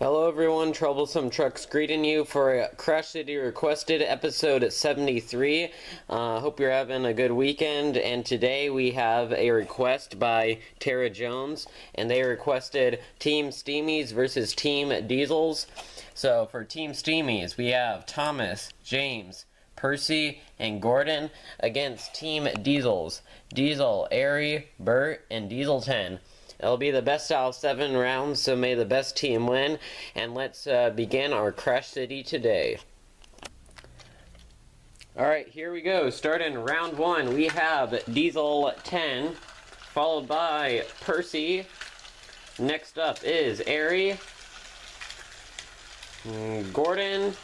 Hello everyone, Troublesome Trucks greeting you for Crash City Requested episode 73. Hope you're having a good weekend, and today we have a request by Tara Jones, and they requested Team Steamies versus Team Diesels. So for Team Steamies, we have Thomas, James, Percy, and Gordon against Team Diesels. Diesel, Ari, Bert, and Diesel 10. It'll be the best out of 7 rounds, so may the best team win. And let's begin our Crash City today. Alright, here we go. Starting round 1, we have Diesel 10, followed by Percy. Next up is Ari, Gordon.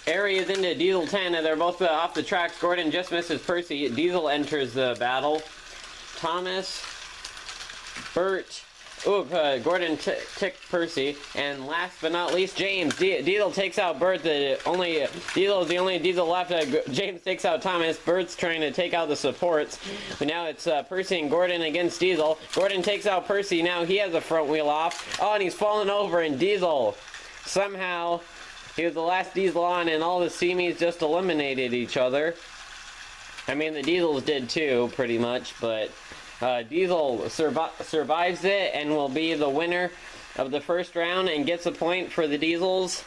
Ari is into Diesel 10, and they're both off the tracks. Gordon just misses Percy. Diesel enters the battle. Thomas, Bert, Gordon ticked Percy, and last but not least, James. Diesel takes out Bert. Diesel is the only Diesel left. James takes out Thomas. Bert's trying to take out the supports. But now it's Percy and Gordon against Diesel. Gordon takes out Percy. Now he has the front wheel off. Oh, and he's fallen over, and Diesel somehow, he was the last Diesel on, and all the Steamies just eliminated each other. I mean, the Diesels did too, pretty much, but Diesel survives it and will be the winner of the first round and gets a point for the Diesels.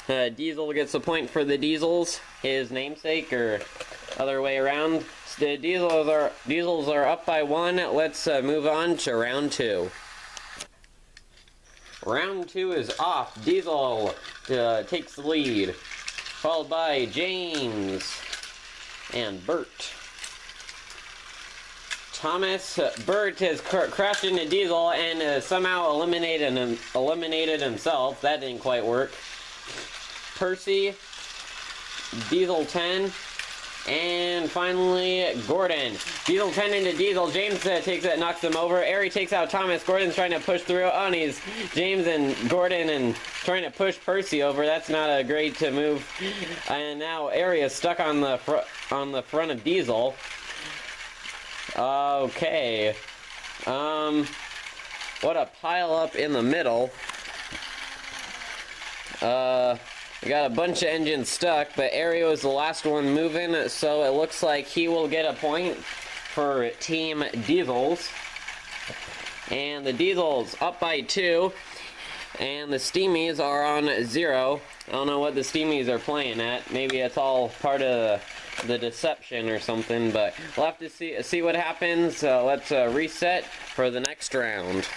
Diesel gets a point for the Diesels, his namesake, or other way around. The Diesels are up by 1. Let's move on to round 2. Round 2 is off. Diesel takes the lead, followed by James and Bert. Thomas, Bert has crashed into Diesel and somehow eliminated himself. That didn't quite work. Percy, Diesel 10, and finally Gordon. Diesel 10 into Diesel. James takes it, knocks him over. Ari takes out Thomas. Gordon's trying to push through. Oh, and he's James and Gordon and trying to push Percy over. That's not a great move. And now Ari is stuck on the front of Diesel. Okay. What a pile up in the middle. We got a bunch of engines stuck, but Ari was the last one moving, so it looks like he will get a point for Team Diesels. And the Diesels up by 2, and the Steamies are on 0. I don't know what the Steamies are playing at. Maybe it's all part of the deception or something, but we'll have to see what happens. Let's reset for the next round.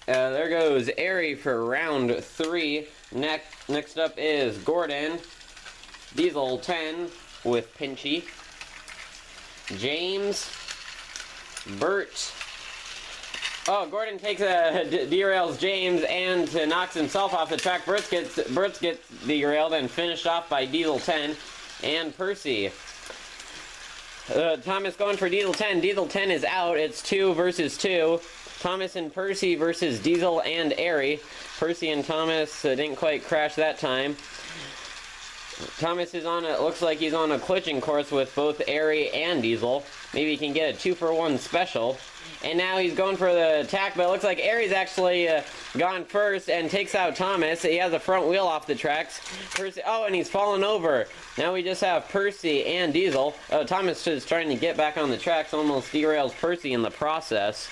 There goes Ari for round 3. Next up is Gordon, Diesel 10 with Pinchy, James, Bert. Oh, Gordon takes derails James and knocks himself off the track. Bert gets derailed and finished off by Diesel 10 and Percy. Thomas going for Diesel 10. Diesel 10 is out. It's 2 versus 2. Thomas and Percy versus Diesel and Ari. Percy and Thomas didn't quite crash that time. Thomas is on looks like he's on a glitching course with both Ari and Diesel. Maybe he can get a 2-for-1 special. And now he's going for the attack, but it looks like Ari's actually gone first and takes out Thomas. He has the front wheel off the tracks. Percy, oh, and he's fallen over. Now we just have Percy and Diesel. Oh, Thomas is trying to get back on the tracks, almost derails Percy in the process.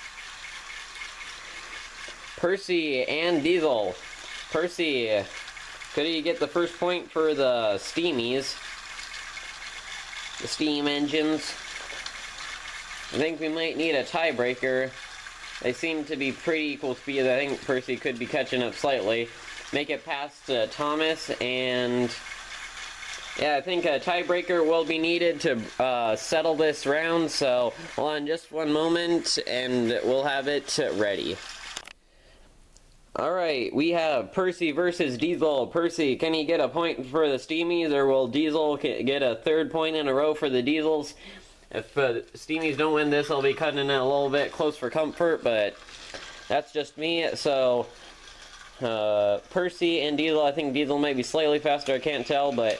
Percy and Diesel. Percy, could he get the first point for the Steamies? The steam engines. I think we might need a tiebreaker. They seem to be pretty equal speed. I think Percy could be catching up slightly. Make it past Thomas, and yeah, I think a tiebreaker will be needed to settle this round. So hold on just one moment, and we'll have it ready. Alright, we have Percy versus Diesel. Percy, can he get a point for the Steamies, or will Diesel get a 3rd point in a row for the Diesels? If Steamies don't win this, I'll be cutting it a little bit close for comfort, but that's just me. So, Percy and Diesel, I think Diesel might be slightly faster, I can't tell, but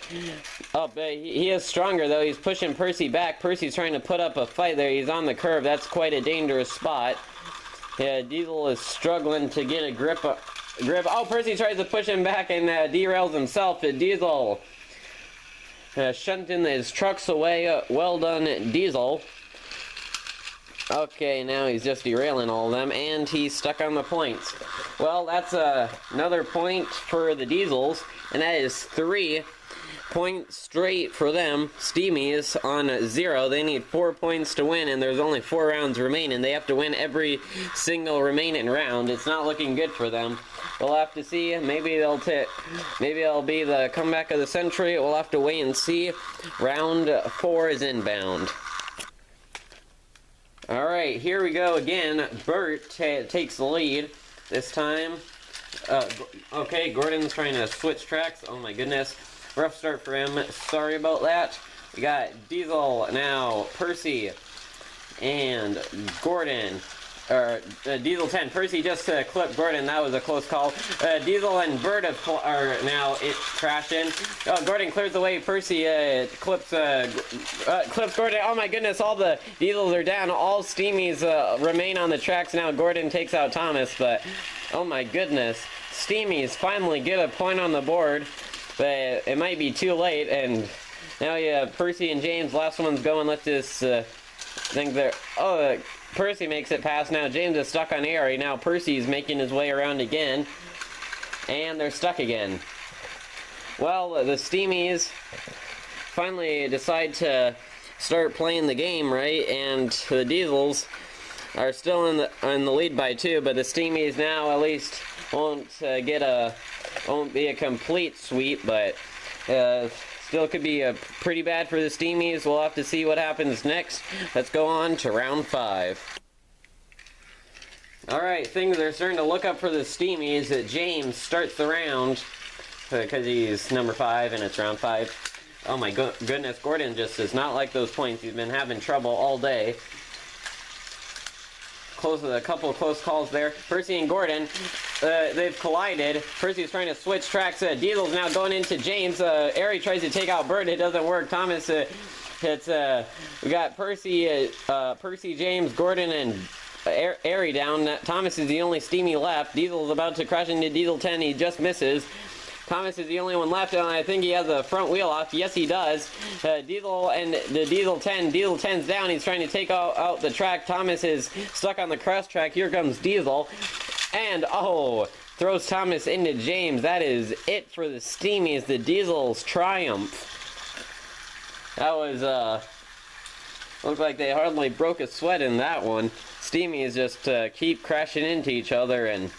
he is stronger, though. He's pushing Percy back. Percy's trying to put up a fight there. He's on the curve. That's quite a dangerous spot. Yeah, Diesel is struggling to get a grip. Oh, Percy tries to push him back and derails himself. Diesel shunting his trucks away. Well done, Diesel. Okay, now he's just derailing all of them, and he's stuck on the points. Well, that's another point for the Diesels, and that is 3 points straight for them. Steamies on 0. They need 4 points to win, and there's only 4 rounds remaining. They have to win every single remaining round. It's not looking good for them. We'll have to see. Maybe it'll be the comeback of the century. We'll have to wait and see. Round 4 is inbound. Alright, here we go again. Bert takes the lead this time. Okay, Gordon's trying to switch tracks. Oh my goodness. Rough start for him. Sorry about that. We got Diesel now, Percy, and Gordon. Diesel 10. Percy just clipped Gordon. That was a close call. Diesel and Bert are now crashing. Oh, Gordon clears the way. Percy clips Gordon. Oh my goodness, all the Diesels are down. All Steamies remain on the tracks now. Gordon takes out Thomas, but oh my goodness. Steamies finally get a point on the board, but it might be too late, and now Percy and James, last one's going. Let's just think there. Oh, Percy makes it past. Now James is stuck on Airy. Now Percy's making his way around again, and they're stuck again. Well, the Steamies finally decide to start playing the game right, and the Diesels are still in the lead by 2, but the Steamies now at least won't be a complete sweep, but still could be pretty bad for the Steamies. We'll have to see what happens next. Let's go on to round 5. Alright, things are starting to look up for the Steamies. James starts the round because he's number 5 and it's round 5. Oh my goodness, Gordon just does not like those points. He's been having trouble all day. A couple of close calls there. Percy and Gordon, they've collided. Percy's trying to switch tracks. Diesel's now going into James. Airy tries to take out Bert. It doesn't work. Thomas we got Percy, James, Gordon, and Airy down. Thomas is the only Steamy left. Diesel's about to crash into Diesel 10. He just misses. Thomas is the only one left, and I think he has a front wheel off. Yes, he does. Diesel and the Diesel 10. Diesel 10's down. He's trying to take out the track. Thomas is stuck on the cross track. Here comes Diesel. And, oh, throws Thomas into James. That is it for the Steamies. The Diesels triumph. That was, looked like they hardly broke a sweat in that one. Steamies just keep crashing into each other, and,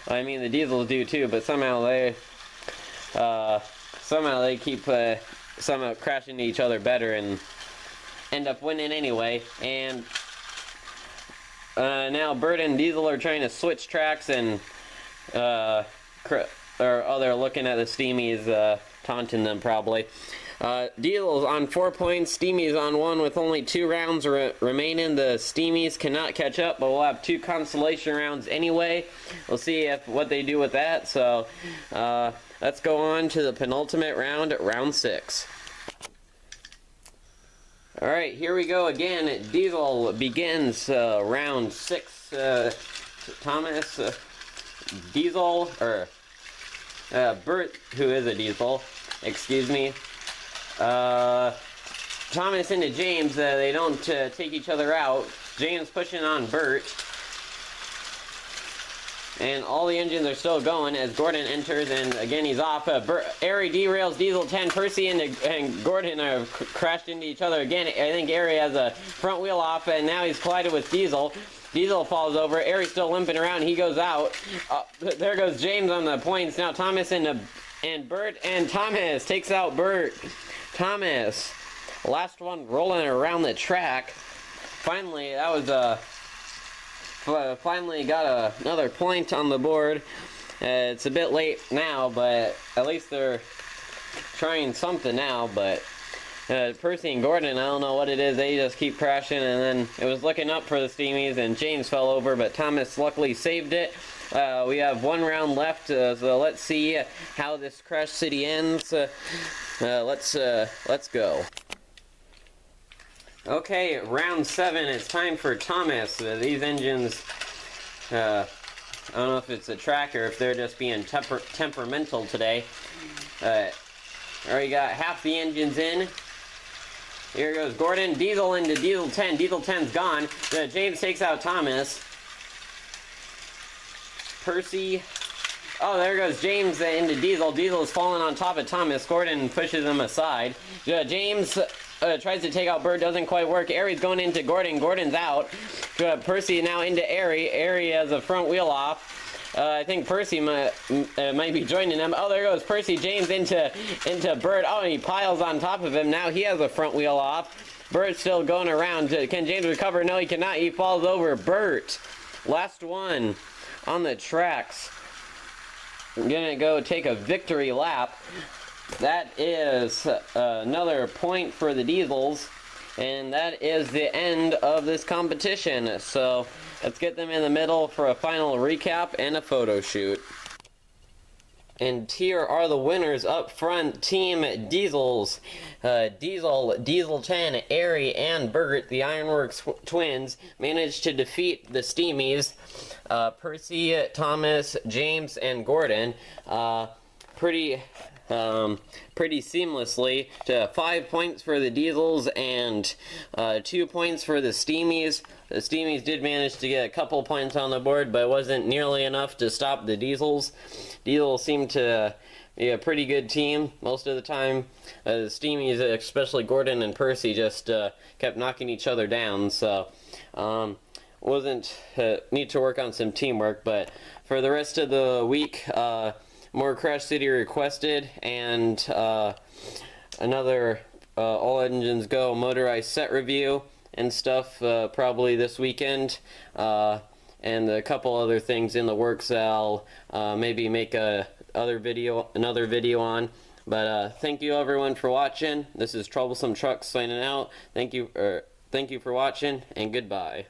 I mean, the Diesels do too, but somehow they keep somehow crashing into each other better and end up winning anyway. And now Bert and Diesel are trying to switch tracks, and they're looking at the Steamies, taunting them probably. Diesel's on 4 points, Steamies on 1 with only 2 rounds remaining. The Steamies cannot catch up, but we'll have 2 consolation rounds anyway. We'll see what they do with that. So let's go on to the penultimate round, round 6. Alright, here we go again. Diesel begins round 6. Thomas, Diesel, or Bert, who is a Diesel, excuse me. Thomas into James, they don't take each other out. James pushing on Bert. And all the engines are still going as Gordon enters, and again he's off. Airy derails Diesel 10. Percy and Gordon are crashed into each other again. I think Airy has a front wheel off, and now he's collided with Diesel. Diesel falls over. Airy's still limping around. He goes out. There goes James on the points. Now Thomas and Bert, and Thomas takes out Bert. Thomas, last one rolling around the track. Finally, that was finally got another point on the board. It's a bit late now, but at least they're trying something now. But Percy and Gordon, I don't know what it is. They just keep crashing, and then it was looking up for the Steamies, and James fell over, but Thomas luckily saved it. We have 1 round left, so let's see how this Crash City ends. Let's go. Okay, round 7. It's time for Thomas. These engines I don't know if it's a track or if they're just being temperamental today. Already got half the engines in. Here goes Gordon. Diesel into Diesel 10. Diesel 10's gone. James takes out Thomas. Percy. Oh, there goes James into Diesel. Diesel is falling on top of Thomas. Gordon pushes him aside. James tries to take out Bird. Doesn't quite work. Aries going into Gordon. Gordon's out. Percy now into Airy. Airy has a front wheel off. I think Percy might be joining them. Oh, there goes Percy. James into Bird. Oh, and he piles on top of him. Now he has a front wheel off. Bird's still going around. Can James recover? No, he cannot. He falls over. Bert, last one on the tracks. I'm gonna go take a victory lap. That is another point for the Diesels. And that is the end of this competition. So let's get them in the middle for a final recap and a photo shoot. And here are the winners up front. Team Diesels. Diesel 10, Airy, and Bert, the Ironworks twins, managed to defeat the Steamies. Percy, Thomas, James, and Gordon. Pretty seamlessly to 5 points for the Diesels and 2 points for the Steamies. The Steamies did manage to get a couple points on the board, but it wasn't nearly enough to stop the Diesels. Diesels seemed to be a pretty good team most of the time. The Steamies, especially Gordon and Percy, just kept knocking each other down. So need to work on some teamwork. But for the rest of the week, more Crash City requested, and another All Engines Go motorized set review and stuff probably this weekend, and a couple other things in the works that I'll maybe make another video on. But thank you everyone for watching. This is Troublesome Trucks signing out. Thank you for watching, and goodbye.